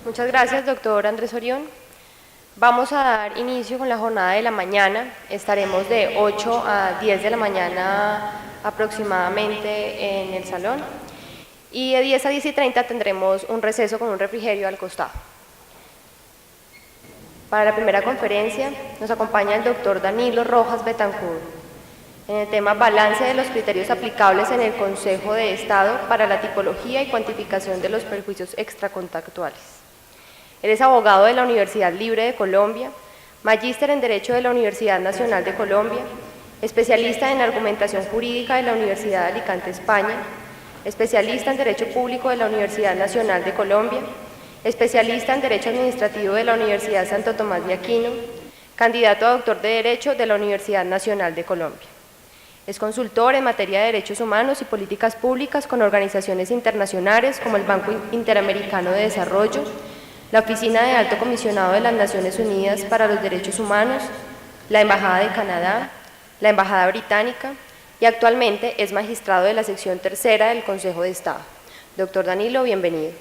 Muchas gracias, doctor Andrés Orión. Vamos a dar inicio con la jornada de la mañana. Estaremos de 8 a 10 de la mañana aproximadamente en el salón. Y de 10 a 10 y 30 tendremos un receso con un refrigerio al costado. Para la primera conferencia nos acompaña el doctor Danilo Rojas Betancourt en el tema Balance de los criterios aplicables en el Consejo de Estado para la tipología y cuantificación de los perjuicios extracontractuales. Él es abogado de la Universidad Libre de Colombia, magíster en Derecho de la Universidad Nacional de Colombia, especialista en argumentación jurídica de la Universidad de Alicante, España, especialista en Derecho Público de la Universidad Nacional de Colombia, especialista en Derecho Administrativo de la Universidad Santo Tomás de Aquino, candidato a doctor de Derecho de la Universidad Nacional de Colombia. Es consultor en materia de derechos humanos y políticas públicas con organizaciones internacionales como el Banco Interamericano de Desarrollo, la Oficina de Alto Comisionado de las Naciones Unidas para los Derechos Humanos, la Embajada de Canadá, la Embajada Británica y actualmente es magistrado de la sección tercera del Consejo de Estado. Doctor Danilo, bienvenido.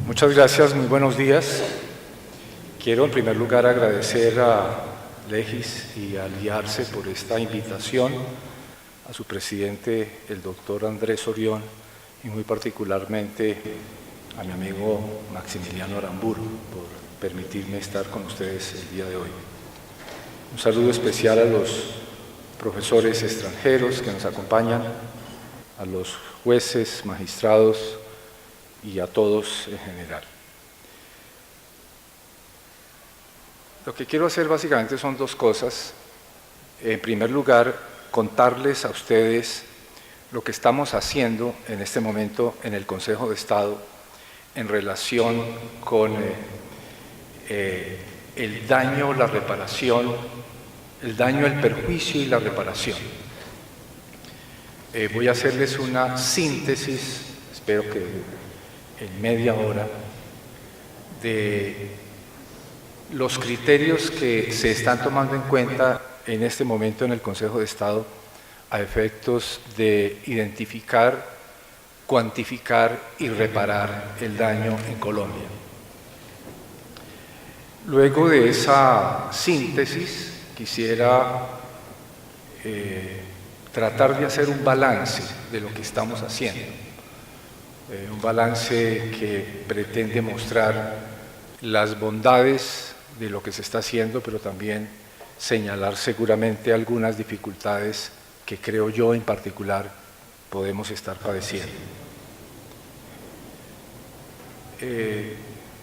Muchas gracias, muy buenos días. Quiero en primer lugar agradecer a Legis y a Aliarse por esta invitación, a su presidente, el doctor Andrés Orión, y muy particularmente a mi amigo Maximiliano Aramburu, por permitirme estar con ustedes el día de hoy. Un saludo especial a los profesores extranjeros que nos acompañan, a los jueces, magistrados, y a todos en general. Lo que quiero hacer básicamente son dos cosas. En primer lugar, contarles a ustedes lo que estamos haciendo en este momento en el Consejo de Estado en relación con el daño, la reparación, el daño, el perjuicio y la reparación. Voy a hacerles una síntesis, espero que en media hora, de los criterios que se están tomando en cuenta en este momento en el Consejo de Estado a efectos de identificar, cuantificar y reparar el daño en Colombia. Luego de esa síntesis, quisiera tratar de hacer un balance de lo que estamos haciendo. Un balance que pretende mostrar las bondades de lo que se está haciendo, pero también señalar seguramente algunas dificultades que creo yo en particular podemos estar padeciendo.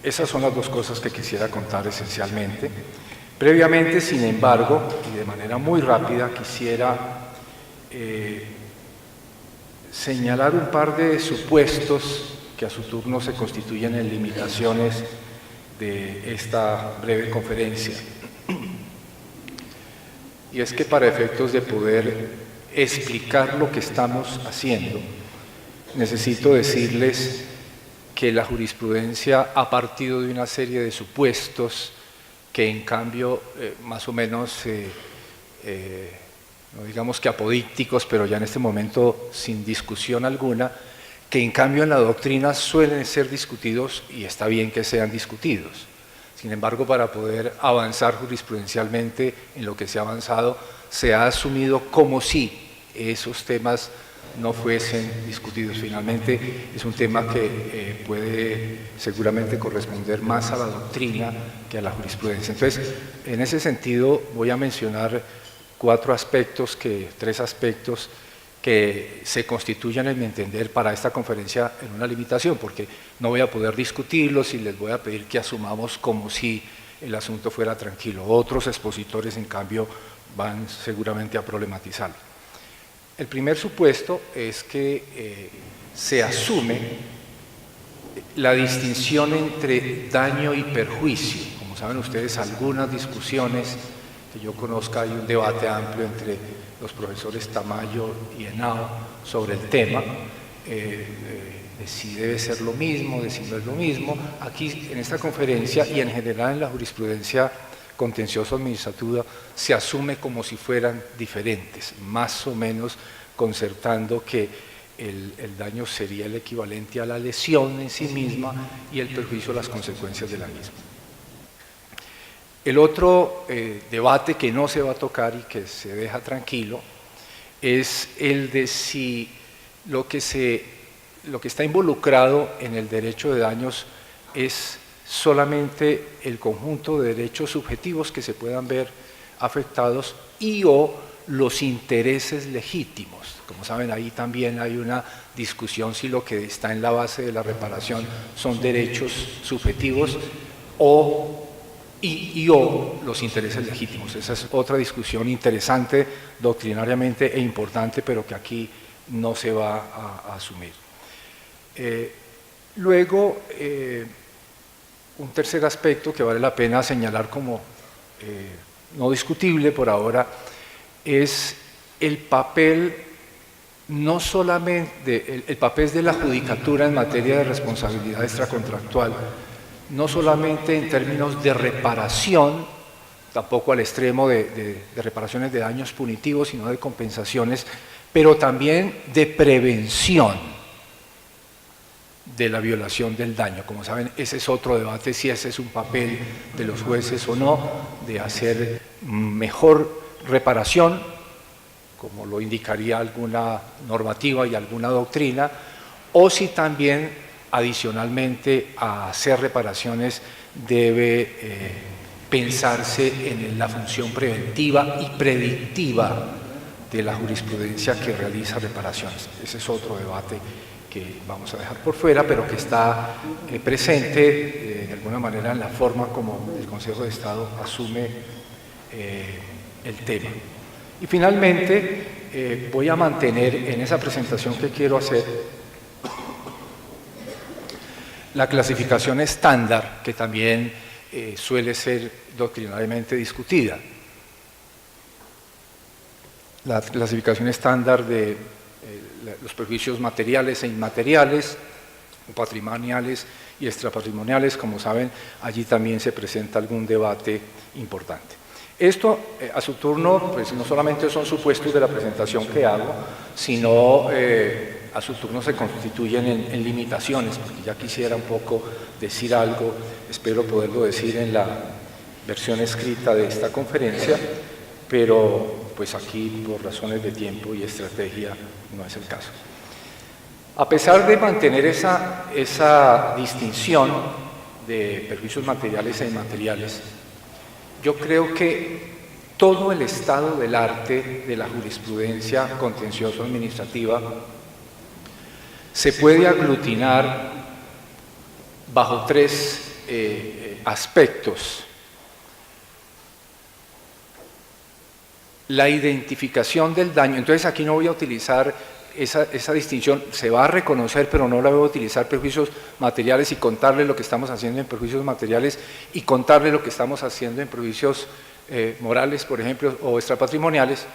Esas son las dos cosas que quisiera contar esencialmente. Previamente, sin embargo, y de manera muy rápida, quisiera señalar un par de supuestos que a su turno se constituyen en limitaciones de esta breve conferencia. Y es que para efectos de poder explicar lo que estamos haciendo, necesito decirles que la jurisprudencia ha partido de una serie de supuestos que en cambio más o menos no digamos que apodícticos, pero ya en este momento sin discusión alguna, que en cambio en la doctrina suelen ser discutidos y está bien que sean discutidos. Sin embargo, para poder avanzar jurisprudencialmente en lo que se ha avanzado, se ha asumido como si esos temas no fuesen discutidos. Finalmente, es un tema que puede seguramente corresponder más a la doctrina que a la jurisprudencia. Entonces, en ese sentido, voy a mencionar tres aspectos que se constituyan, en mi entender, para esta conferencia en una limitación, porque no voy a poder discutirlos y les voy a pedir que asumamos como si el asunto fuera tranquilo. Otros expositores, en cambio, van seguramente a problematizarlo. El primer supuesto es que se asume la distinción entre daño y perjuicio. Como saben ustedes, algunas discusiones que yo conozca, hay un debate amplio entre los profesores Tamayo y Henao sobre el tema, de si debe ser lo mismo, de si no es lo mismo. Aquí en esta conferencia y en general en la jurisprudencia contencioso administrativo se asume como si fueran diferentes, más o menos concertando que el daño sería el equivalente a la lesión en sí misma y el perjuicio a las consecuencias de la misma. El otro debate que no se va a tocar y que se deja tranquilo es el de si lo que está involucrado en el derecho de daños es solamente el conjunto de derechos subjetivos que se puedan ver afectados y o los intereses legítimos. Como saben, ahí también hay una discusión si lo que está en la base de la reparación son derechos subjetivos o los intereses legítimos. Esa es otra discusión interesante doctrinariamente e importante, pero que aquí no se va a asumir. Luego, un tercer aspecto que vale la pena señalar como no discutible por ahora es el papel, no solamente el papel de la judicatura en materia de responsabilidad extracontractual, no solamente en términos de reparación, tampoco al extremo de reparaciones de daños punitivos, sino de compensaciones, pero también de prevención de la violación del daño. Como saben, ese es otro debate, si ese es un papel de los jueces o no, de hacer mejor reparación, como lo indicaría alguna normativa y alguna doctrina, o si también adicionalmente a hacer reparaciones debe pensarse en la función preventiva y predictiva de la jurisprudencia que realiza reparaciones. Ese es otro debate que vamos a dejar por fuera, pero que está presente de alguna manera en la forma como el Consejo de Estado asume el tema. Y finalmente voy a mantener en esa presentación que quiero hacer la clasificación estándar, que también suele ser doctrinariamente discutida. La clasificación estándar de los perjuicios materiales e inmateriales, patrimoniales y extrapatrimoniales, como saben, allí también se presenta algún debate importante. Esto, a su turno, pues no solamente son supuestos de la presentación que hago, sino a su turno se constituyen en limitaciones, porque ya quisiera un poco decir algo, espero poderlo decir en la versión escrita de esta conferencia, pero pues aquí por razones de tiempo y estrategia no es el caso. A pesar de mantener esa distinción de perjuicios materiales e inmateriales, yo creo que todo el estado del arte de la jurisprudencia contencioso-administrativa se puede aglutinar bajo tres aspectos. La identificación del daño, entonces aquí no voy a utilizar esa distinción, se va a reconocer, pero no la voy a utilizar perjuicios materiales y contarle lo que estamos haciendo en perjuicios materiales y contarle lo que estamos haciendo en perjuicios morales, por ejemplo, o extrapatrimoniales,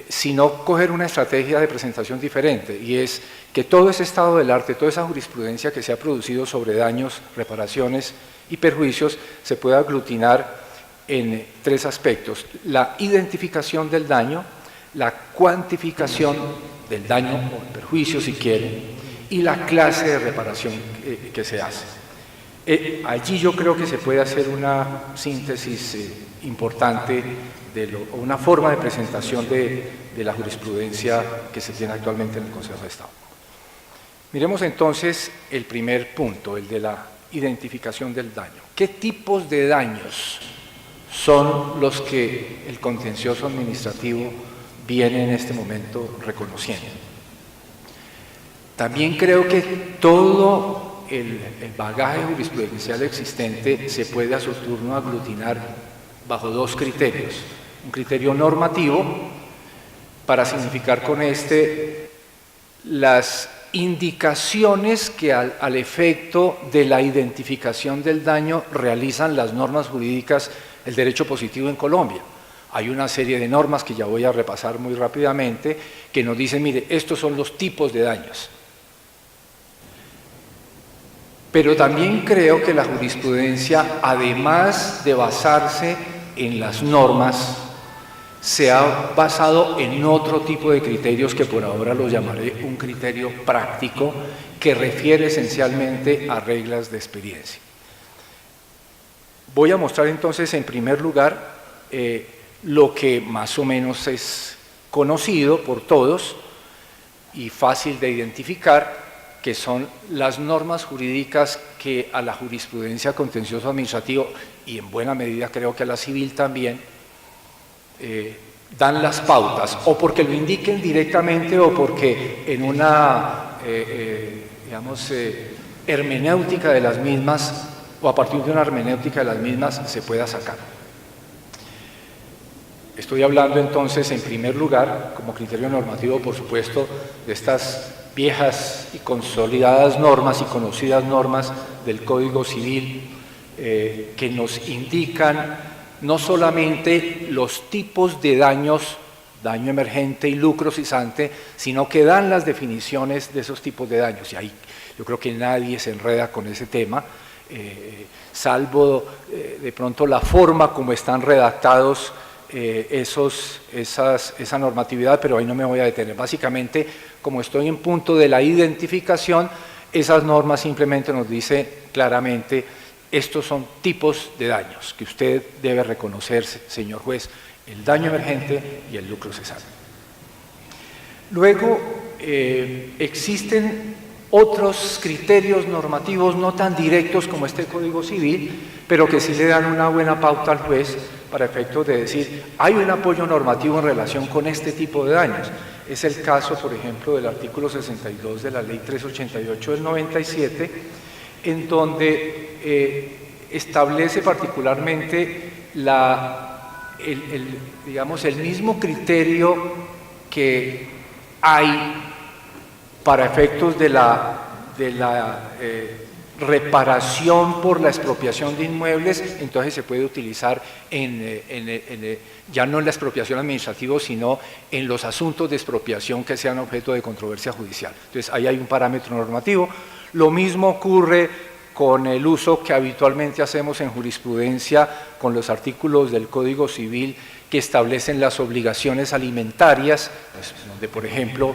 sino coger una estrategia de presentación diferente, y es que todo ese estado del arte, toda esa jurisprudencia que se ha producido sobre daños, reparaciones y perjuicios se puede aglutinar en tres aspectos: la identificación del daño, la cuantificación del daño o el perjuicio, si quieren, y la clase de reparación que se hace. Allí yo creo que se puede hacer una síntesis importante, o una forma de presentación de la jurisprudencia que se tiene actualmente en el Consejo de Estado. Miremos entonces el primer punto, el de la identificación del daño. ¿Qué tipos de daños son los que el contencioso administrativo viene en este momento reconociendo? También creo que todo el bagaje jurisprudencial existente se puede a su turno aglutinar bajo dos criterios: un criterio normativo, para significar con las indicaciones que al efecto de la identificación del daño realizan las normas jurídicas del derecho positivo en Colombia. Hay una serie de normas que ya voy a repasar muy rápidamente que nos dicen, mire, estos son los tipos de daños. Pero también creo que la jurisprudencia, además de basarse en las normas se ha basado en otro tipo de criterios que por ahora los llamaré un criterio práctico que refiere esencialmente a reglas de experiencia. Voy a mostrar entonces en primer lugar lo que más o menos es conocido por todos y fácil de identificar, que son las normas jurídicas que a la jurisprudencia contencioso administrativo y en buena medida creo que a la civil también dan las pautas, o porque lo indiquen directamente o porque en una hermenéutica de las mismas o a partir de una hermenéutica de las mismas se pueda sacar. Estoy hablando entonces en primer lugar, como criterio normativo por supuesto, de estas viejas y consolidadas normas y conocidas normas del Código Civil que nos indican no solamente los tipos de daños, daño emergente y lucro cesante, sino que dan las definiciones de esos tipos de daños. Y ahí yo creo que nadie se enreda con ese tema, salvo de pronto la forma como están redactados esa normatividad, pero ahí no me voy a detener. Básicamente, como estoy en punto de la identificación, esas normas simplemente nos dice claramente, estos son tipos de daños que usted debe reconocer, señor juez, el daño emergente y el lucro cesante. Luego, existen otros criterios normativos no tan directos como este Código Civil, pero que sí le dan una buena pauta al juez para efectos de decir, hay un apoyo normativo en relación con este tipo de daños. Es el caso, por ejemplo, del artículo 62 de la Ley 388 del 97, en donde establece particularmente el mismo criterio que hay para efectos de la reparación por la expropiación de inmuebles, entonces se puede utilizar ya no en la expropiación administrativa, sino en los asuntos de expropiación que sean objeto de controversia judicial. Entonces ahí hay un parámetro normativo. Lo mismo ocurre con el uso que habitualmente hacemos en jurisprudencia con los artículos del Código Civil que establecen las obligaciones alimentarias, pues, donde por ejemplo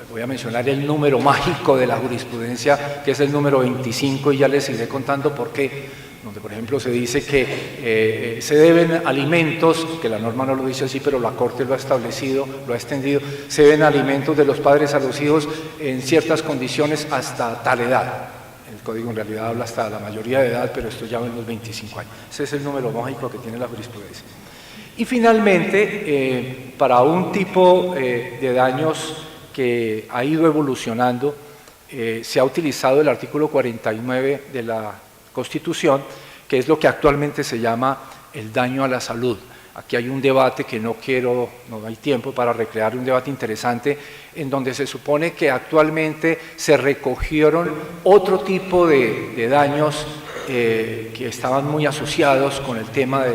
voy a mencionar el número mágico de la jurisprudencia, que es el número 25, y ya les iré contando por qué, donde por ejemplo se dice que se deben alimentos, que la norma no lo dice así, pero la Corte lo ha establecido, lo ha extendido, se deben alimentos de los padres a los hijos en ciertas condiciones hasta tal edad. El Código en realidad habla hasta la mayoría de edad, pero esto ya va en los 25 años. Ese es el número mágico que tiene la jurisprudencia. Y finalmente, para un tipo de daños que ha ido evolucionando, se ha utilizado el artículo 49 de la Constitución, que es lo que actualmente se llama el daño a la salud. Aquí hay un debate que no hay tiempo para recrear, un debate interesante, en donde se supone que actualmente se recogieron otro tipo de daños que estaban muy asociados con el tema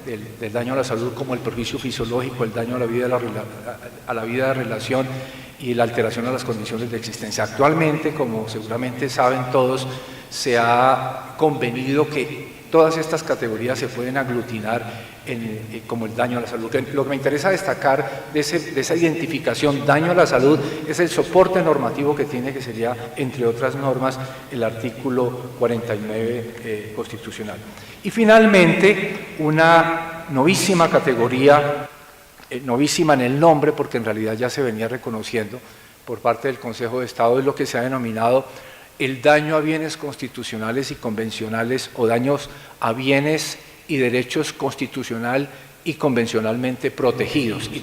del daño a la salud, como el perjuicio fisiológico, el daño a la vida de relación y la alteración a las condiciones de existencia. Actualmente, como seguramente saben todos, se ha convenido que todas estas categorías se pueden aglutinar como el daño a la salud. Lo que me interesa destacar de esa identificación daño a la salud es el soporte normativo que tiene, que sería, entre otras normas, el artículo 49 constitucional. Y finalmente, una novísima categoría, novísima en el nombre, porque en realidad ya se venía reconociendo por parte del Consejo de Estado, es lo que se ha denominado el daño a bienes constitucionales y convencionales, o daños a bienes y derechos constitucional y convencionalmente protegidos. Y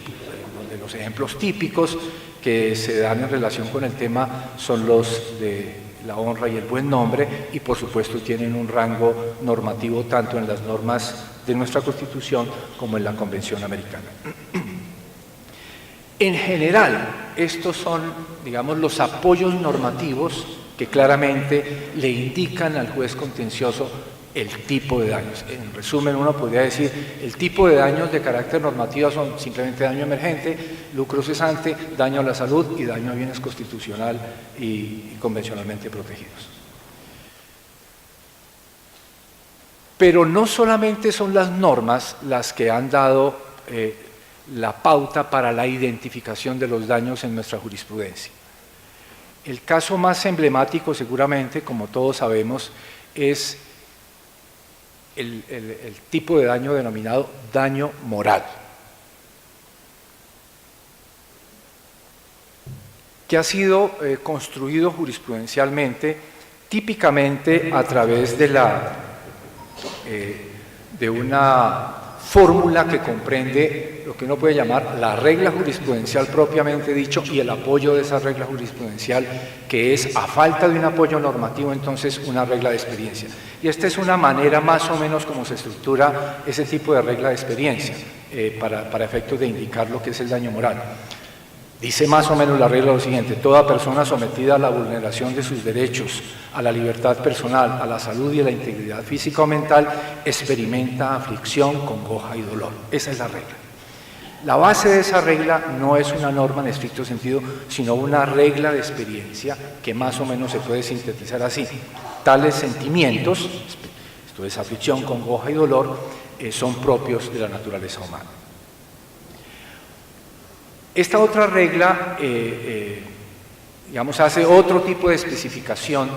donde los ejemplos típicos que se dan en relación con el tema son los de la honra y el buen nombre, y por supuesto tienen un rango normativo tanto en las normas de nuestra Constitución como en la Convención Americana. En general, estos son, digamos, los apoyos normativos que claramente le indican al juez contencioso el tipo de daños. En resumen, uno podría decir, el tipo de daños de carácter normativo son simplemente daño emergente, lucro cesante, daño a la salud y daño a bienes constitucional y convencionalmente protegidos. Pero no solamente son las normas las que han dado la pauta para la identificación de los daños en nuestra jurisprudencia. El caso más emblemático, seguramente, como todos sabemos, es el tipo de daño denominado daño moral, que ha sido construido jurisprudencialmente, típicamente a través de una fórmula que comprende lo que uno puede llamar la regla jurisprudencial propiamente dicho y el apoyo de esa regla jurisprudencial, que es, a falta de un apoyo normativo, entonces una regla de experiencia. Y esta es una manera más o menos como se estructura ese tipo de regla de experiencia para efectos de indicar lo que es el daño moral. Dice más o menos la regla lo siguiente: toda persona sometida a la vulneración de sus derechos, a la libertad personal, a la salud y a la integridad física o mental, experimenta aflicción, congoja y dolor. Esa es la regla. La base de esa regla no es una norma en estricto sentido, sino una regla de experiencia que más o menos se puede sintetizar así: tales sentimientos, esto es aflicción, congoja y dolor, son propios de la naturaleza humana. Esta otra regla, digamos, hace otro tipo de especificación.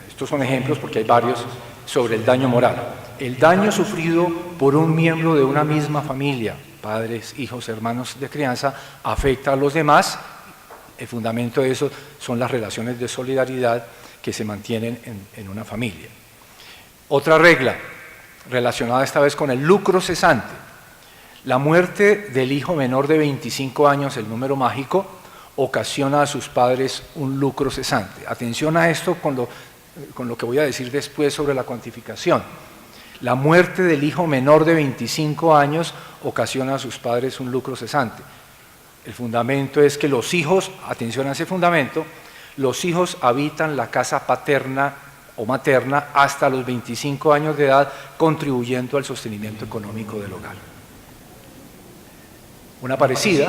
Estos son ejemplos porque hay varios sobre el daño moral. El daño sufrido por un miembro de una misma familia, padres, hijos, hermanos de crianza, afecta a los demás. El fundamento de eso son las relaciones de solidaridad que se mantienen en una familia. Otra regla, relacionada esta vez con el lucro cesante. La muerte del hijo menor de 25 años, el número mágico, ocasiona a sus padres un lucro cesante. Atención a esto con lo que voy a decir después sobre la cuantificación. La muerte del hijo menor de 25 años ocasiona a sus padres un lucro cesante. El fundamento es que los hijos, atención a ese fundamento, los hijos habitan la casa paterna o materna hasta los 25 años de edad, contribuyendo al sostenimiento económico del hogar. Una parecida,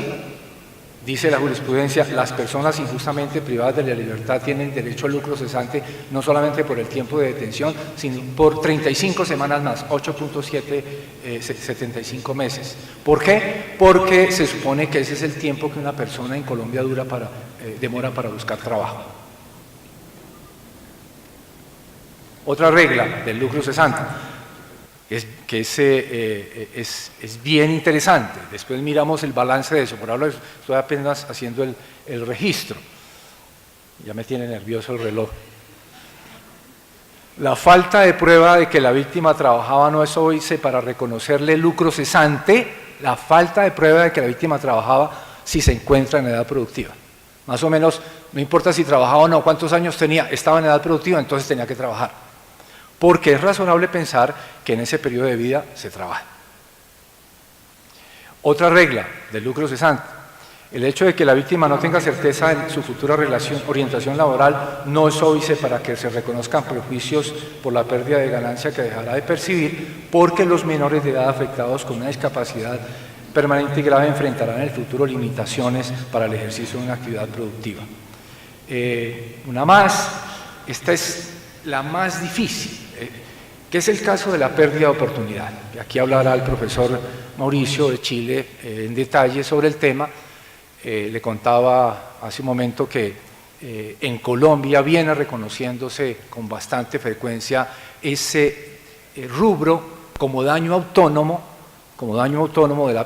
dice la jurisprudencia: las personas injustamente privadas de la libertad tienen derecho al lucro cesante no solamente por el tiempo de detención, sino por 35 semanas más, 8.75 meses. ¿Por qué? Porque se supone que ese es el tiempo que una persona en Colombia demora para buscar trabajo. Otra regla del lucro cesante, que es bien interesante. Después miramos el balance de eso. Por ahora estoy apenas haciendo el registro. Ya me tiene nervioso el reloj. La falta de prueba de que la víctima trabajaba no es óbice para reconocerle lucro cesante. La falta de prueba de que la víctima trabajaba si se encuentra en edad productiva. Más o menos, no importa si trabajaba o no, cuántos años tenía, estaba en edad productiva, entonces tenía que trabajar. Porque es razonable pensar que en ese periodo de vida se trabaja. Otra regla del lucro cesante: el hecho de que la víctima no tenga certeza en su futura orientación laboral no es óbice para que se reconozcan prejuicios por la pérdida de ganancia que dejará de percibir, porque los menores de edad afectados con una discapacidad permanente y grave enfrentarán en el futuro limitaciones para el ejercicio de una actividad productiva. Una más, esta es la más difícil, que es el caso de la pérdida de oportunidad. Aquí hablará el profesor Mauricio de Chile en detalle sobre el tema. Le contaba hace un momento que en Colombia viene reconociéndose con bastante frecuencia ese rubro como daño autónomo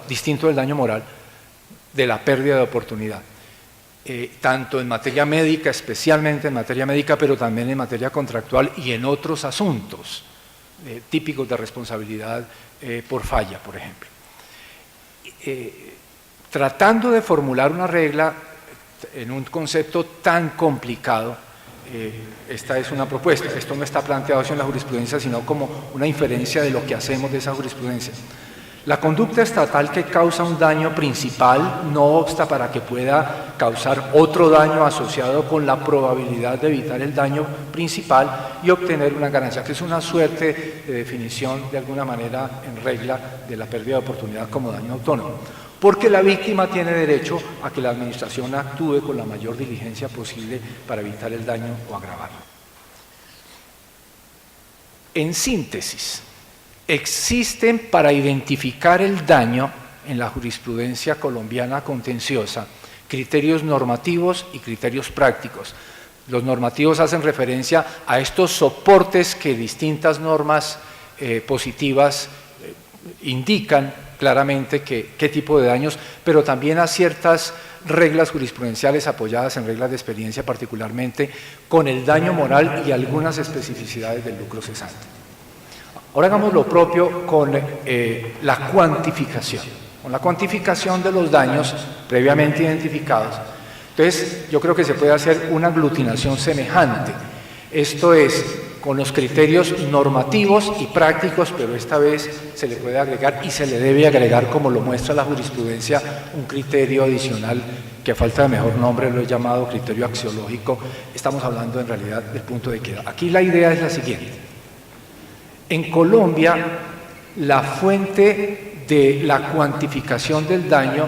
distinto del daño moral, de la pérdida de oportunidad. Tanto en materia médica, especialmente en materia médica, pero también en materia contractual y en otros asuntos típicos de responsabilidad por falla, por ejemplo. Tratando de formular una regla en un concepto tan complicado, esta es una propuesta. Esto no está planteado así en la jurisprudencia, sino como una inferencia de lo que hacemos de esa jurisprudencia. La conducta estatal que causa un daño principal no obsta para que pueda causar otro daño asociado con la probabilidad de evitar el daño principal y obtener una ganancia, que es una suerte de definición de alguna manera en regla de la pérdida de oportunidad como daño autónomo. Porque la víctima tiene derecho a que la administración actúe con la mayor diligencia posible para evitar el daño o agravarlo. en síntesis, existen para identificar el daño en la jurisprudencia colombiana contenciosa criterios normativos y criterios prácticos. Los normativos hacen referencia a estos soportes que distintas normas positivas indican claramente qué tipo de daños, pero también a ciertas reglas jurisprudenciales apoyadas en reglas de experiencia, particularmente con el daño moral y algunas especificidades del lucro cesante. Ahora hagamos lo propio con la cuantificación, con la cuantificación de los daños previamente identificados. Entonces, yo creo que se puede hacer una aglutinación semejante, esto es, con los criterios normativos y prácticos, pero esta vez se le puede agregar y se le debe agregar, como lo muestra la jurisprudencia, un criterio adicional que a falta de mejor nombre lo he llamado criterio axiológico. Estamos hablando en realidad del punto de equidad. Aquí la idea es la siguiente. En Colombia, la fuente de la cuantificación del daño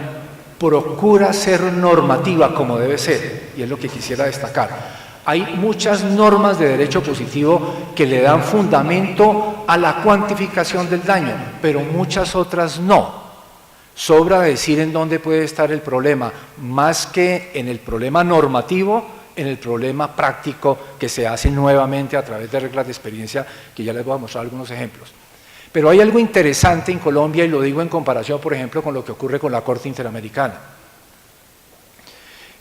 procura ser normativa como debe ser, y es lo que quisiera destacar. Hay muchas normas de derecho positivo que le dan fundamento a la cuantificación del daño, pero muchas otras no. Sobra decir en dónde puede estar el problema, más que en el problema normativo, en el problema práctico que se hace nuevamente a través de reglas de experiencia, que ya les voy a mostrar algunos ejemplos. Pero hay algo interesante en Colombia, y lo digo en comparación, por ejemplo, con lo que ocurre con la Corte Interamericana.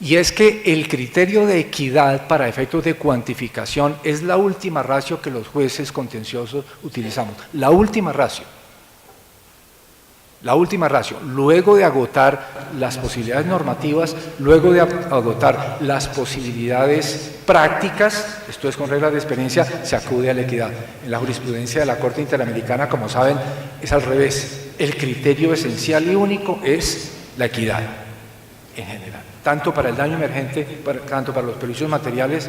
Y es que el criterio de equidad para efectos de cuantificación es la última ratio que los jueces contenciosos utilizamos. La última ratio. La última ratio. Luego de agotar las posibilidades normativas, luego de agotar las posibilidades prácticas, esto es con reglas de experiencia, se acude a la equidad. En la jurisprudencia de la Corte Interamericana, como saben, es al revés. El criterio esencial y único es la equidad en general, tanto para el daño emergente, tanto para los perjuicios materiales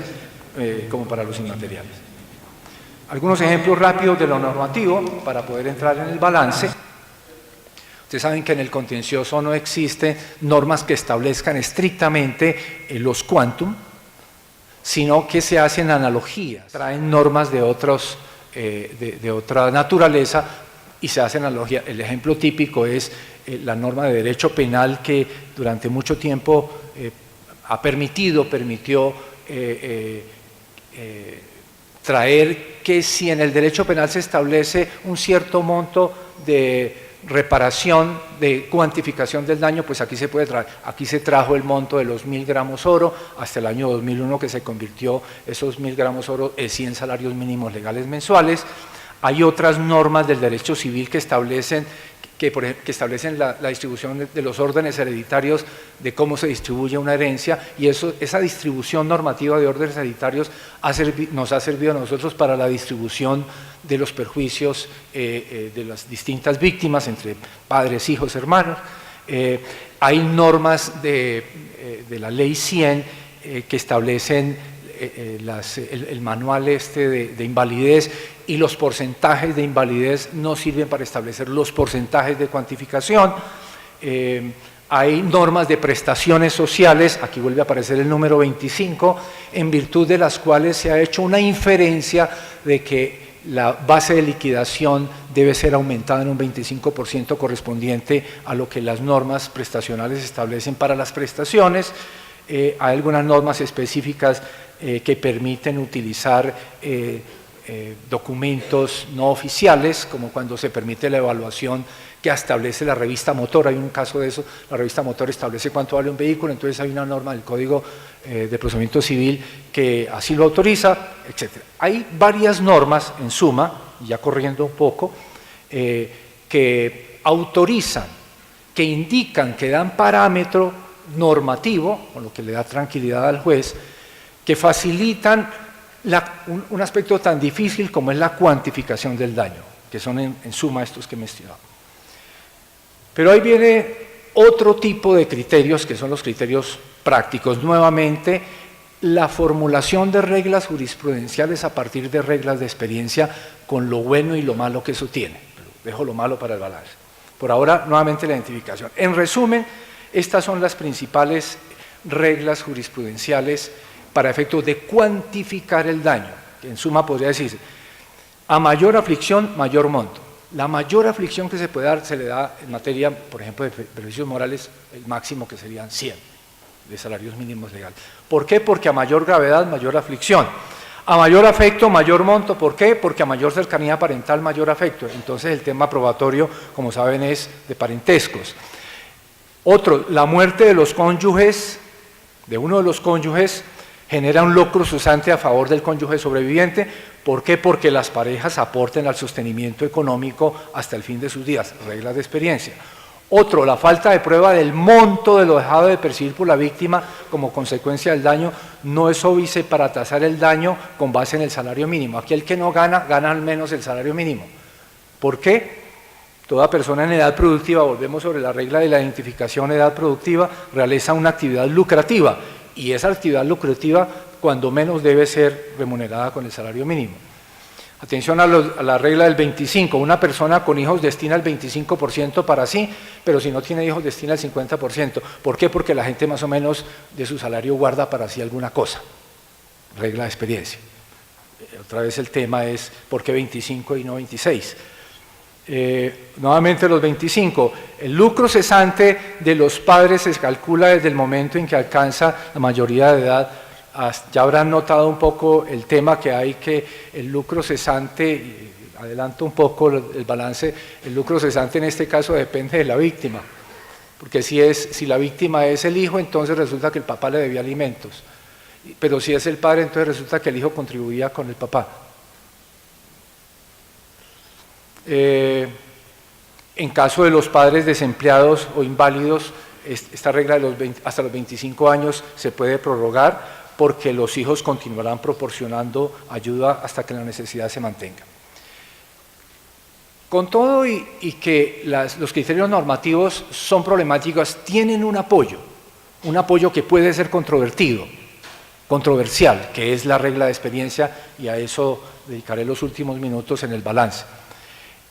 como para los inmateriales. Algunos ejemplos rápidos de lo normativo para poder entrar en el balance. Ustedes saben que en el contencioso no existen normas que establezcan estrictamente los quantum, sino que se hacen analogías, traen normas de otra naturaleza y se hacen analogías. El ejemplo típico es la norma de derecho penal que durante mucho tiempo permitió traer que si en el derecho penal se establece un cierto monto de reparación, de cuantificación del daño, pues aquí se puede traer. Aquí se trajo el monto de los 1000 gramos oro hasta el año 2001, que se convirtió esos 1000 gramos oro en 100 salarios mínimos legales mensuales. Hay otras normas del derecho civil que establecen la distribución de los órdenes hereditarios, de cómo se distribuye una herencia, y esa distribución normativa de órdenes hereditarios nos ha servido a nosotros para la distribución de los perjuicios de las distintas víctimas entre padres, hijos, hermanos. Hay normas de la Ley 100 que establecen el manual de invalidez, y los porcentajes de invalidez no sirven para establecer los porcentajes de cuantificación. Hay normas de prestaciones sociales, aquí vuelve a aparecer el número 25, en virtud de las cuales se ha hecho una inferencia de que la base de liquidación debe ser aumentada en un 25% correspondiente a lo que las normas prestacionales establecen para las prestaciones. Hay algunas normas específicas que permiten utilizar documentos no oficiales, como cuando se permite la evaluación que establece la revista motor. Hay un caso de eso, la revista motor establece cuánto vale un vehículo, entonces hay una norma del Código de Procedimiento Civil que así lo autoriza, etc. Hay varias normas, en suma, ya corriendo un poco, que autorizan, que indican, que dan parámetro normativo, con lo que le da tranquilidad al juez, que facilitan un aspecto tan difícil como es la cuantificación del daño, que son en suma estos que he mencionado. Pero ahí viene otro tipo de criterios, que son los criterios prácticos. Nuevamente, la formulación de reglas jurisprudenciales a partir de reglas de experiencia, con lo bueno y lo malo que eso tiene. Pero dejo lo malo para el balance. Por ahora, nuevamente la identificación. En resumen, estas son las principales reglas jurisprudenciales para efectos de cuantificar el daño, que en suma podría decirse, A mayor aflicción, mayor monto. La mayor aflicción que se puede dar se le da en materia, por ejemplo, de beneficios morales, el máximo que serían 100 de salarios mínimos legales. ¿Por qué? Porque a mayor gravedad, mayor aflicción. A mayor afecto, mayor monto. ¿Por qué? Porque a mayor cercanía parental, mayor afecto. Entonces el tema probatorio, como saben, es de parentescos. Otro, la muerte de los cónyuges, de uno de los cónyuges, genera un locro cesante a favor del cónyuge sobreviviente. ¿Por qué? Porque las parejas aporten al sostenimiento económico hasta el fin de sus días, reglas de experiencia. Otro, la falta de prueba del monto de lo dejado de percibir por la víctima como consecuencia del daño no es óbice para tasar el daño con base en el salario mínimo. Aquí el que no gana, gana al menos el salario mínimo. ¿Por qué? Toda persona en edad productiva, volvemos sobre la regla de la identificación edad productiva, realiza una actividad lucrativa y esa actividad lucrativa cuando menos debe ser remunerada con el salario mínimo. Atención a la regla del 25, una persona con hijos destina el 25% para sí, pero si no tiene hijos destina el 50%. ¿Por qué? Porque la gente más o menos de su salario guarda para sí alguna cosa. Regla de experiencia. Otra vez el tema es ¿por qué 25 y no 26? Nuevamente los 25, el lucro cesante de los padres se calcula desde el momento en que alcanza la mayoría de edad. Ya habrán notado un poco el tema que hay, que el lucro cesante, adelanto un poco el balance, el lucro cesante en este caso depende de la víctima, porque si la víctima es el hijo, entonces resulta que el papá le debía alimentos, pero si es el padre, entonces resulta que el hijo contribuía con el papá. En caso de los padres desempleados o inválidos, esta regla de hasta los 25 años se puede prorrogar porque los hijos continuarán proporcionando ayuda hasta que la necesidad se mantenga. Con todo y que los criterios normativos son problemáticos, tienen un apoyo que puede ser controversial, que es la regla de experiencia, y a eso dedicaré los últimos minutos en el balance.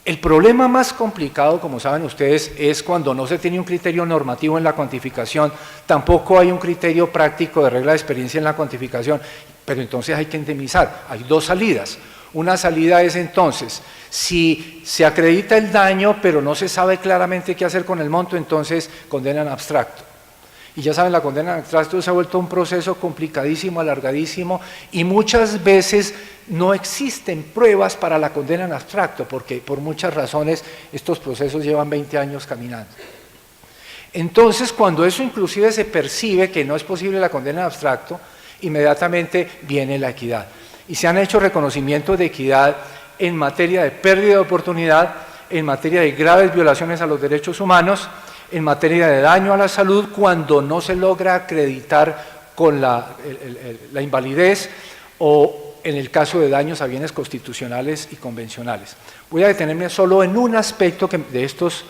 El problema más complicado, como saben ustedes, es cuando no se tiene un criterio normativo en la cuantificación, tampoco hay un criterio práctico de regla de experiencia en la cuantificación, pero entonces hay que indemnizar. Hay dos salidas. Una salida es entonces, si se acredita el daño, pero no se sabe claramente qué hacer con el monto, entonces condena en abstracto. Y ya saben, la condena en abstracto se ha vuelto un proceso complicadísimo, alargadísimo, y muchas veces no existen pruebas para la condena en abstracto, porque por muchas razones estos procesos llevan 20 años caminando. Entonces, cuando eso inclusive se percibe que no es posible la condena en abstracto, inmediatamente viene la equidad. Y se han hecho reconocimientos de equidad en materia de pérdida de oportunidad, en materia de graves violaciones a los derechos humanos, en materia de daño a la salud cuando no se logra acreditar con la invalidez, o en el caso de daños a bienes constitucionales y convencionales. Voy a detenerme solo en un aspecto de estos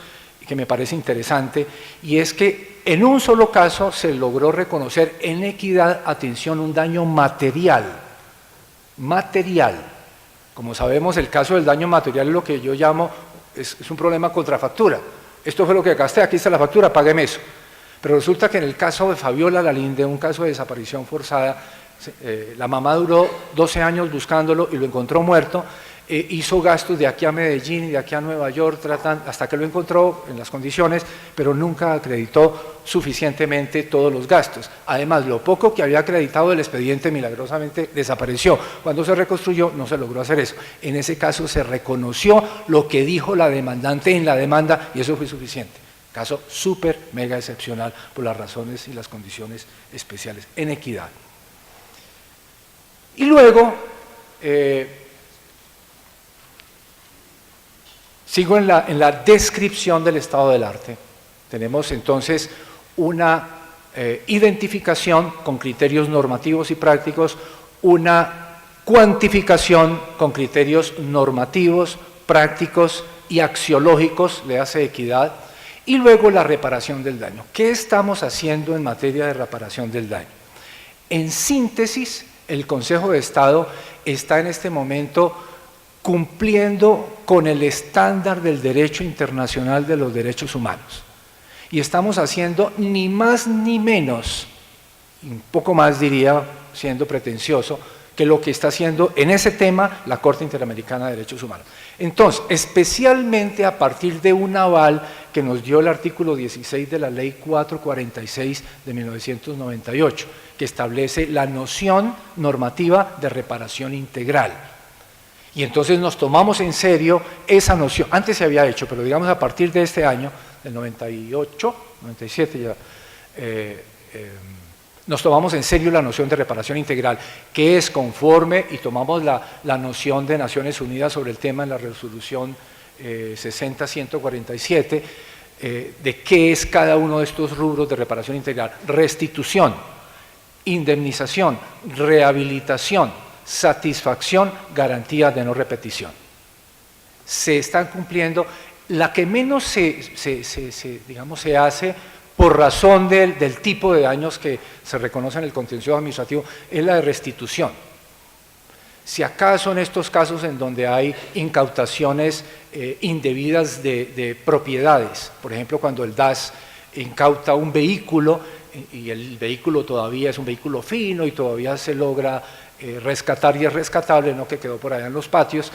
que me parece interesante, y es que en un solo caso se logró reconocer en equidad, atención, un daño material. Como sabemos, el caso del daño material es lo que yo llamo, es un problema contra factura. Esto fue lo que gasté, aquí está la factura, págueme eso. Pero resulta que en el caso de Fabiola Lalinde, un caso de desaparición forzada, la mamá duró 12 años buscándolo y lo encontró muerto, hizo gastos de aquí a Medellín y de aquí a Nueva York hasta que lo encontró en las condiciones, pero nunca acreditó suficientemente todos los gastos. Además, lo poco que había acreditado del expediente milagrosamente desapareció. Cuando se reconstruyó no se logró hacer eso. En ese caso se reconoció lo que dijo la demandante en la demanda y eso fue suficiente. Caso súper mega excepcional por las razones y las condiciones especiales en equidad. Y luego, sigo en la descripción del estado del arte. Tenemos entonces una identificación con criterios normativos y prácticos, una cuantificación con criterios normativos, prácticos y axiológicos, le hace equidad, y luego la reparación del daño. ¿Qué estamos haciendo en materia de reparación del daño? En síntesis, el Consejo de Estado está en este momento cumpliendo con el estándar del derecho internacional de los derechos humanos. Y estamos haciendo ni más ni menos, un poco más diría, siendo pretencioso, que lo que está haciendo en ese tema la Corte Interamericana de Derechos Humanos. Entonces, especialmente a partir de un aval que nos dio el artículo 16 de la Ley 446 de 1998, que establece la noción normativa de reparación integral. Y entonces nos tomamos en serio esa noción. Antes se había hecho, pero digamos a partir de este año, del 98, 97 ya, nos tomamos en serio la noción de reparación integral, que es conforme, y tomamos la noción de Naciones Unidas sobre el tema en la resolución 60-147, de qué es cada uno de estos rubros de reparación integral: restitución, indemnización, rehabilitación, satisfacción, garantía de no repetición. Se están cumpliendo. La que menos se hace por razón del tipo de daños que se reconoce en el contencioso administrativo es la de restitución. Si acaso en estos casos en donde hay incautaciones indebidas de propiedades, por ejemplo cuando el DAS incauta un vehículo y el vehículo todavía es un vehículo fino y todavía se logra rescatar y es rescatable, no que quedó por allá en los patios,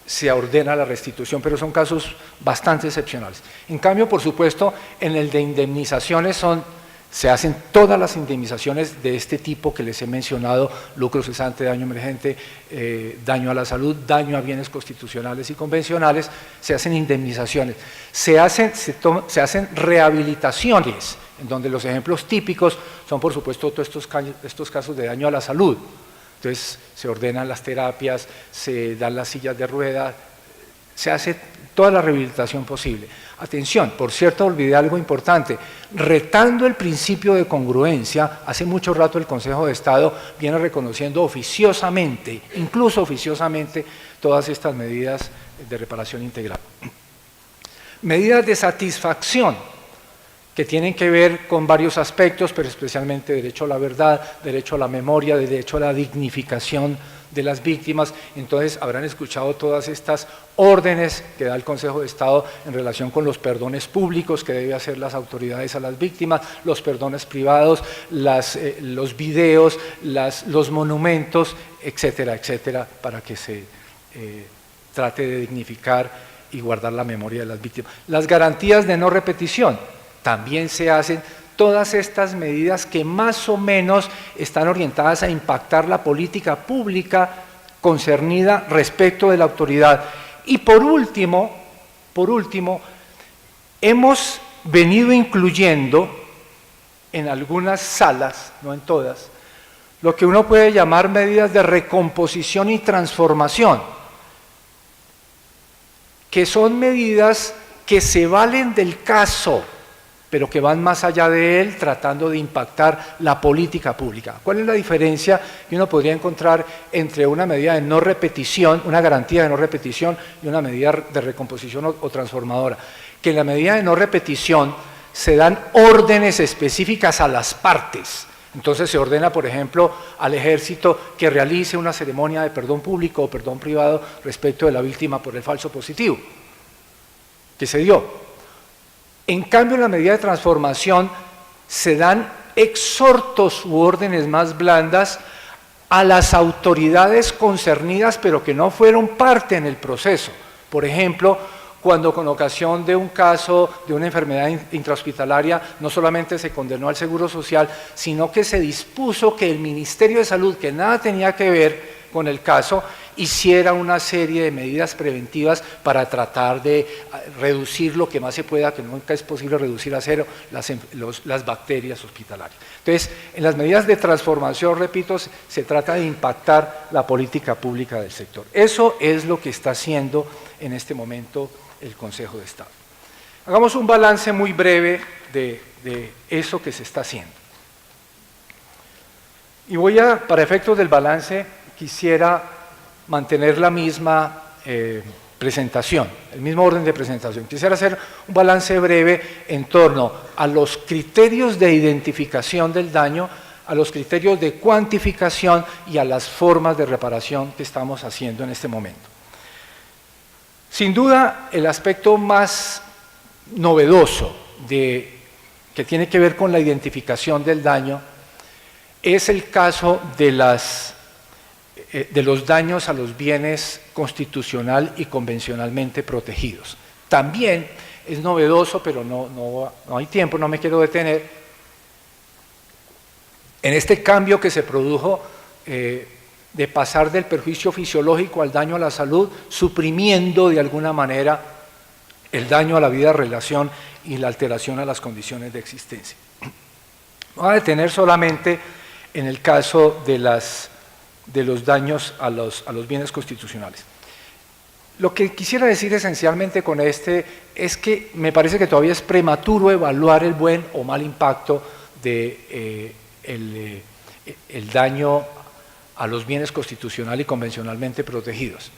se ordena la restitución, pero son casos bastante excepcionales. En cambio, por supuesto, en el de indemnizaciones se hacen todas las indemnizaciones de este tipo que les he mencionado: lucro cesante, daño emergente, daño a la salud, daño a bienes constitucionales y convencionales. Se hacen indemnizaciones, se hacen rehabilitaciones, en donde los ejemplos típicos son, por supuesto, todos estos casos de daño a la salud. Entonces se ordenan las terapias, se dan las sillas de ruedas, se hace toda la rehabilitación posible. Atención, por cierto, olvidé algo importante: retando el principio de congruencia, hace mucho rato el Consejo de Estado viene reconociendo oficiosamente, incluso oficiosamente, todas estas medidas de reparación integral. Medidas de satisfacción, que tienen que ver con varios aspectos, pero especialmente derecho a la verdad, derecho a la memoria, derecho a la dignificación de las víctimas. Entonces habrán escuchado todas estas órdenes que da el Consejo de Estado en relación con los perdones públicos que deben hacer las autoridades a las víctimas, los perdones privados, los videos, los monumentos, etcétera, etcétera, para que se trate de dignificar y guardar la memoria de las víctimas. Las garantías de no repetición. También se hacen todas estas medidas que más o menos están orientadas a impactar la política pública concernida respecto de la autoridad. Y por último, hemos venido incluyendo en algunas salas, no en todas, lo que uno puede llamar medidas de recomposición y transformación, que son medidas que se valen del caso, pero que van más allá de él, tratando de impactar la política pública. ¿Cuál es la diferencia que uno podría encontrar entre una medida de no repetición, una garantía de no repetición, y una medida de recomposición o transformadora? Que en la medida de no repetición se dan órdenes específicas a las partes. Entonces se ordena, por ejemplo, al ejército que realice una ceremonia de perdón público o perdón privado respecto de la víctima por el falso positivo que se dio. En cambio, en la medida de transformación se dan exhortos u órdenes más blandas a las autoridades concernidas, pero que no fueron parte en el proceso. Por ejemplo, cuando con ocasión de un caso de una enfermedad intrahospitalaria no solamente se condenó al Seguro Social, sino que se dispuso que el Ministerio de Salud, que nada tenía que ver con el caso, hiciera una serie de medidas preventivas para tratar de reducir lo que más se pueda, que nunca es posible reducir a cero, las bacterias hospitalarias. Entonces, en las medidas de transformación, repito, se trata de impactar la política pública del sector. Eso es lo que está haciendo en este momento el Consejo de Estado. Hagamos un balance muy breve de eso que se está haciendo. Y para efectos del balance, quisiera mantener la misma presentación, el mismo orden de presentación. Quisiera hacer un balance breve en torno a los criterios de identificación del daño, a los criterios de cuantificación y a las formas de reparación que estamos haciendo en este momento. Sin duda, el aspecto más novedoso que tiene que ver con la identificación del daño es el caso de las de los daños a los bienes constitucional y convencionalmente protegidos. También es novedoso, pero no hay tiempo, no me quiero detener, en este cambio que se produjo de pasar del perjuicio fisiológico al daño a la salud, suprimiendo de alguna manera el daño a la vida, relación y la alteración a las condiciones de existencia. Me voy a detener solamente en el caso de los daños a los bienes constitucionales. Lo que quisiera decir esencialmente con este es que me parece que todavía es prematuro evaluar el buen o mal impacto de el daño a los bienes constitucional y convencionalmente protegidos.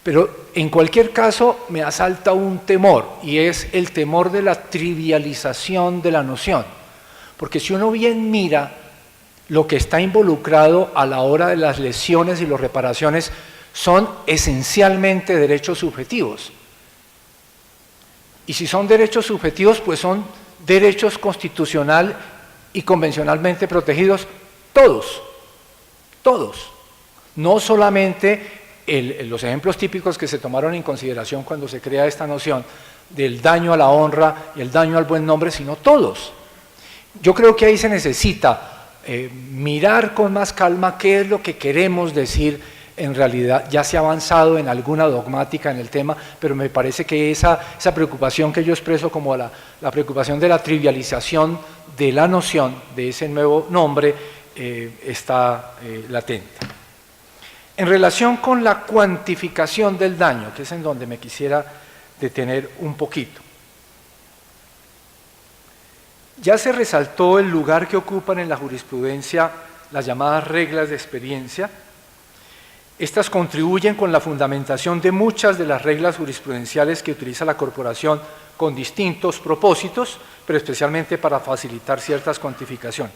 Pero en cualquier caso me asalta un temor, y es el temor de la trivialización de la noción. Porque si uno bien mira lo que está involucrado a la hora de las lesiones y las reparaciones, son esencialmente derechos subjetivos. Y si son derechos subjetivos, pues son derechos constitucional y convencionalmente protegidos, todos. No solamente los ejemplos típicos que se tomaron en consideración cuando se crea esta noción del daño a la honra y el daño al buen nombre, sino todos. Yo creo que ahí se necesita mirar con más calma qué es lo que queremos decir. En realidad ya se ha avanzado en alguna dogmática en el tema, pero me parece que esa preocupación que yo expreso como la preocupación de la trivialización de la noción de ese nuevo nombre está latente. En relación con la cuantificación del daño, que es en donde me quisiera detener un poquito, ya se resaltó el lugar que ocupan en la jurisprudencia las llamadas reglas de experiencia. Estas contribuyen con la fundamentación de muchas de las reglas jurisprudenciales que utiliza la corporación con distintos propósitos, pero especialmente para facilitar ciertas cuantificaciones.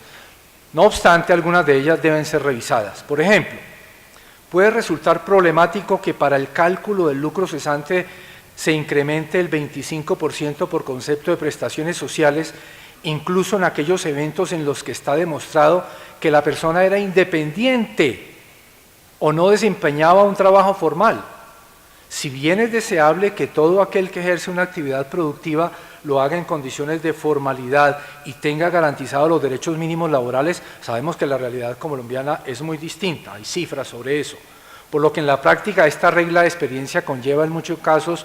No obstante, algunas de ellas deben ser revisadas. Por ejemplo, puede resultar problemático que para el cálculo del lucro cesante se incremente el 25% por concepto de prestaciones sociales, incluso en aquellos eventos en los que está demostrado que la persona era independiente o no desempeñaba un trabajo formal. Si bien es deseable que todo aquel que ejerce una actividad productiva lo haga en condiciones de formalidad y tenga garantizados los derechos mínimos laborales, sabemos que la realidad colombiana es muy distinta, hay cifras sobre eso, por lo que en la práctica esta regla de experiencia conlleva en muchos casos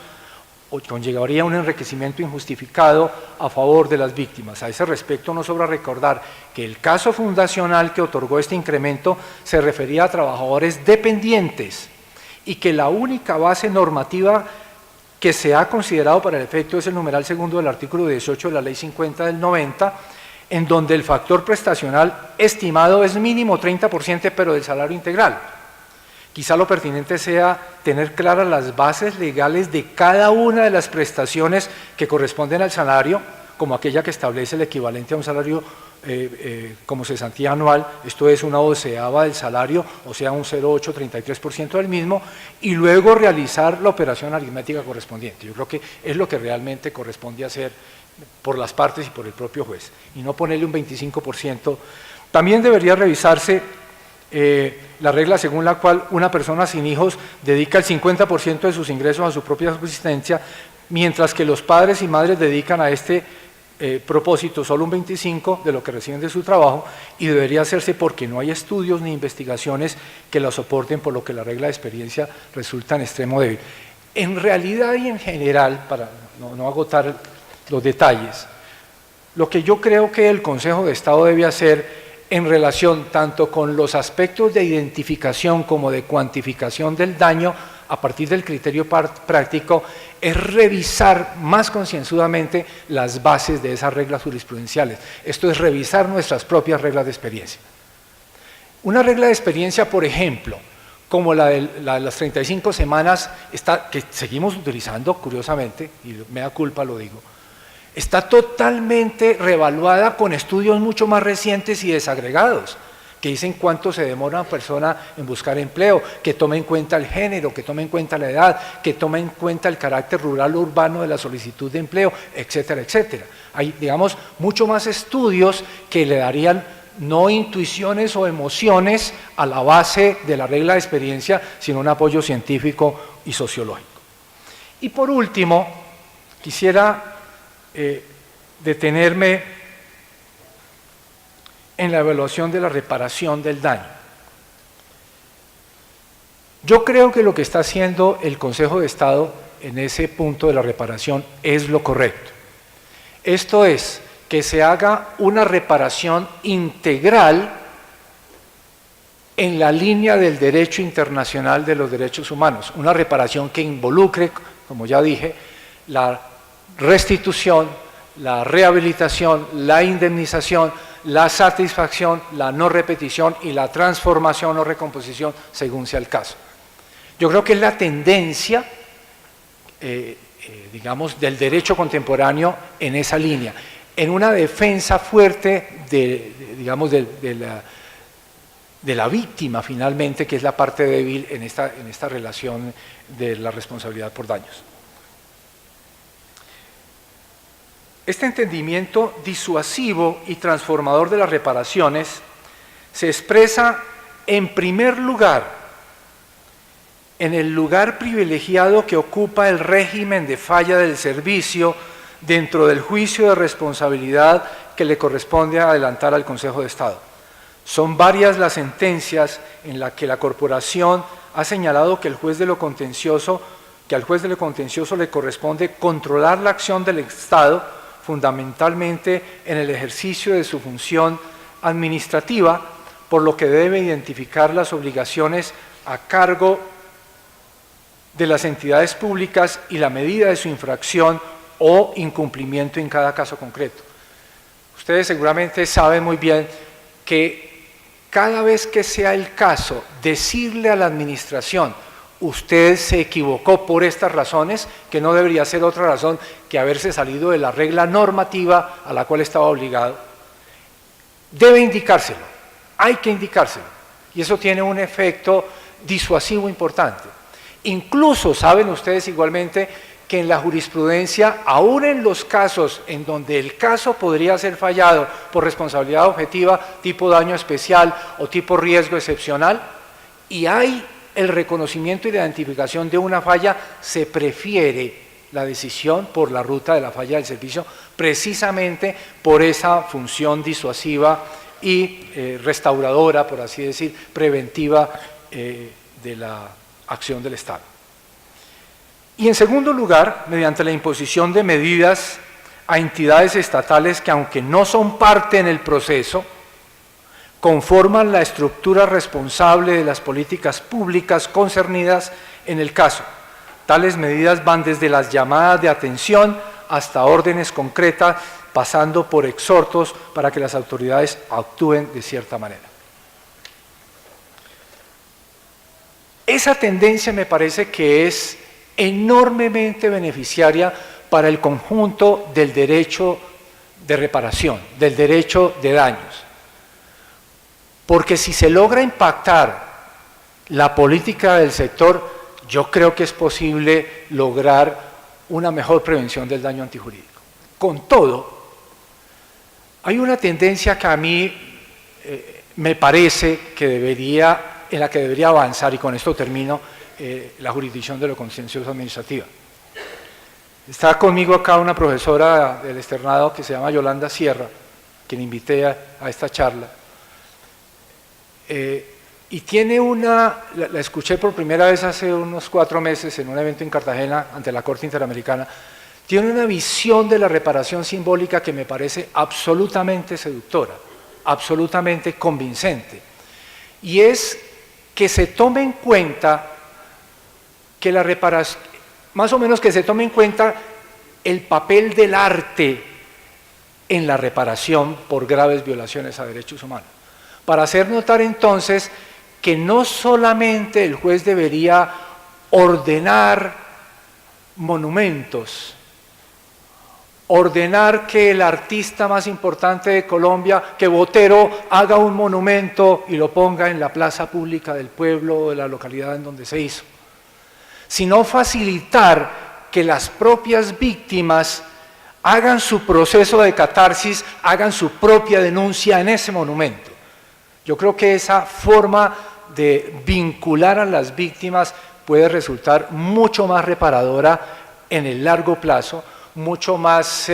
o conllevaría un enriquecimiento injustificado a favor de las víctimas. A ese respecto no sobra recordar que el caso fundacional que otorgó este incremento se refería a trabajadores dependientes y que la única base normativa que se ha considerado para el efecto es el numeral segundo del artículo 18 de la Ley 50 del 90, en donde el factor prestacional estimado es mínimo 30%, pero del salario integral. Quizá lo pertinente sea tener claras las bases legales de cada una de las prestaciones que corresponden al salario, como aquella que establece el equivalente a un salario como cesantía anual, esto es una doceava del salario, o sea un 0,833% del mismo, y luego realizar la operación aritmética correspondiente. Yo creo que es lo que realmente corresponde hacer por las partes y por el propio juez, y no ponerle un 25%. También debería revisarse la regla según la cual una persona sin hijos dedica el 50% de sus ingresos a su propia subsistencia, mientras que los padres y madres dedican a este propósito solo un 25% de lo que reciben de su trabajo, y debería hacerse porque no hay estudios ni investigaciones que la soporten, por lo que la regla de experiencia resulta en extremo débil. En realidad y en general, para no agotar los detalles, lo que yo creo que el Consejo de Estado debe hacer en relación tanto con los aspectos de identificación como de cuantificación del daño a partir del criterio práctico es revisar más concienzudamente las bases de esas reglas jurisprudenciales. Esto es revisar nuestras propias reglas de experiencia. Una regla de experiencia, por ejemplo, como la de las 35 semanas, que seguimos utilizando curiosamente, y me da culpa lo digo, está totalmente revaluada con estudios mucho más recientes y desagregados, que dicen cuánto se demora una persona en buscar empleo, que tome en cuenta el género, que tome en cuenta la edad, que tome en cuenta el carácter rural o urbano de la solicitud de empleo, etcétera, etcétera. Hay, digamos, mucho más estudios que le darían no intuiciones o emociones a la base de la regla de experiencia, sino un apoyo científico y sociológico. Y por último, quisiera detenerme en la evaluación de la reparación del daño. Yo creo que lo que está haciendo el Consejo de Estado en ese punto de la reparación es lo correcto. Esto es, que se haga una reparación integral en la línea del derecho internacional de los derechos humanos, una reparación que involucre, como ya dije, la restitución, la rehabilitación, la indemnización, la satisfacción, la no repetición y la transformación o recomposición según sea el caso. Yo creo que es la tendencia, digamos, del derecho contemporáneo en esa línea, en una defensa fuerte digamos, de la víctima finalmente, que es la parte débil en esta relación de la responsabilidad por daños. Este entendimiento disuasivo y transformador de las reparaciones se expresa en primer lugar en el lugar privilegiado que ocupa el régimen de falla del servicio dentro del juicio de responsabilidad que le corresponde adelantar al Consejo de Estado. Son varias las sentencias en las que la corporación ha señalado que al juez de lo contencioso le corresponde controlar la acción del Estado, fundamentalmente en el ejercicio de su función administrativa, por lo que debe identificar las obligaciones a cargo de las entidades públicas y la medida de su infracción o incumplimiento en cada caso concreto. Ustedes seguramente saben muy bien que cada vez que sea el caso decirle a la administración usted se equivocó por estas razones, que no debería ser otra razón que haberse salido de la regla normativa a la cual estaba obligado, debe indicárselo, hay que indicárselo, y eso tiene un efecto disuasivo importante. Incluso saben ustedes igualmente que en la jurisprudencia, aún en los casos en donde el caso podría ser fallado por responsabilidad objetiva, tipo daño especial o tipo riesgo excepcional, y hay el reconocimiento y la identificación de una falla, se prefiere la decisión por la ruta de la falla del servicio, precisamente por esa función disuasiva y restauradora, por así decir, preventiva de la acción del Estado. Y en segundo lugar, mediante la imposición de medidas a entidades estatales que, aunque no son parte en el proceso, conforman la estructura responsable de las políticas públicas concernidas en el caso. Tales medidas van desde las llamadas de atención hasta órdenes concretas, pasando por exhortos para que las autoridades actúen de cierta manera. Esa tendencia me parece que es enormemente beneficiaria para el conjunto del derecho de reparación, del derecho de daños. Porque si se logra impactar la política del sector, yo creo que es posible lograr una mejor prevención del daño antijurídico. Con todo, hay una tendencia que a mí me parece que en la que debería avanzar, y con esto termino, la jurisdicción de lo contencioso administrativa. Está conmigo acá una profesora del externado que se llama Yolanda Sierra, quien invité a esta charla, y tiene la escuché por primera vez hace unos 4 meses en un evento en Cartagena ante la Corte Interamericana. Tiene una visión de la reparación simbólica que me parece absolutamente seductora, absolutamente convincente, y es que se tome en cuenta que la reparación, más o menos que se tome en cuenta el papel del arte en la reparación por graves violaciones a derechos humanos, para hacer notar entonces que no solamente el juez debería ordenar monumentos, ordenar que el artista más importante de Colombia, que Botero, haga un monumento y lo ponga en la plaza pública del pueblo o de la localidad en donde se hizo, sino facilitar que las propias víctimas hagan su proceso de catarsis, hagan su propia denuncia en ese monumento. Yo creo que esa forma de vincular a las víctimas puede resultar mucho más reparadora en el largo plazo, mucho más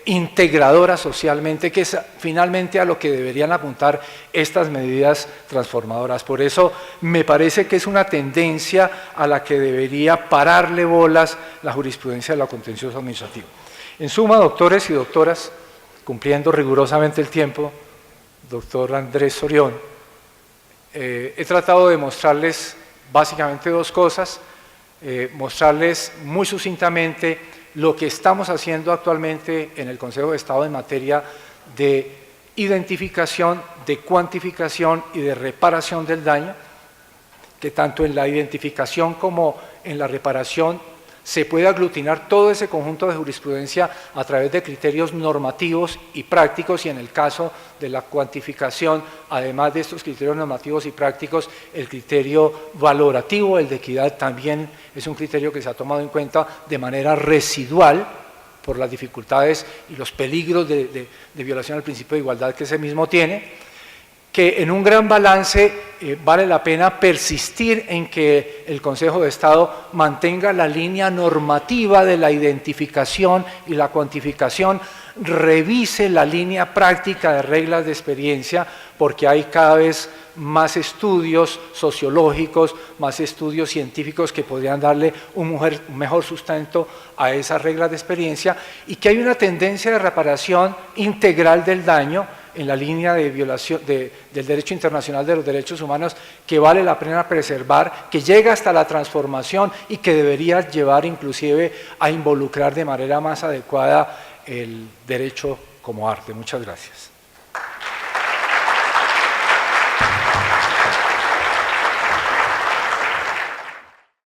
integradora socialmente, que es finalmente a lo que deberían apuntar estas medidas transformadoras. Por eso me parece que es una tendencia a la que debería pararle bolas la jurisprudencia de lo contencioso administrativo. En suma, doctores y doctoras, cumpliendo rigurosamente el tiempo, doctor Andrés Sorión, he tratado de mostrarles básicamente dos cosas, mostrarles muy sucintamente lo que estamos haciendo actualmente en el Consejo de Estado en materia de identificación, de cuantificación y de reparación del daño, que tanto en la identificación como en la reparación se puede aglutinar todo ese conjunto de jurisprudencia a través de criterios normativos y prácticos, y en el caso de la cuantificación, además de estos criterios normativos y prácticos, el criterio valorativo, el de equidad, también es un criterio que se ha tomado en cuenta de manera residual por las dificultades y los peligros de violación al principio de igualdad que ese mismo tiene, que en un gran balance vale la pena persistir en que el Consejo de Estado mantenga la línea normativa de la identificación y la cuantificación, revise la línea práctica de reglas de experiencia, porque hay cada vez más estudios sociológicos, más estudios científicos que podrían darle un mejor sustento a esas reglas de experiencia, y que hay una tendencia de reparación integral del daño en la línea de violación del derecho internacional de los derechos humanos, que vale la pena preservar, que llega hasta la transformación y que debería llevar inclusive a involucrar de manera más adecuada el derecho como arte. Muchas gracias.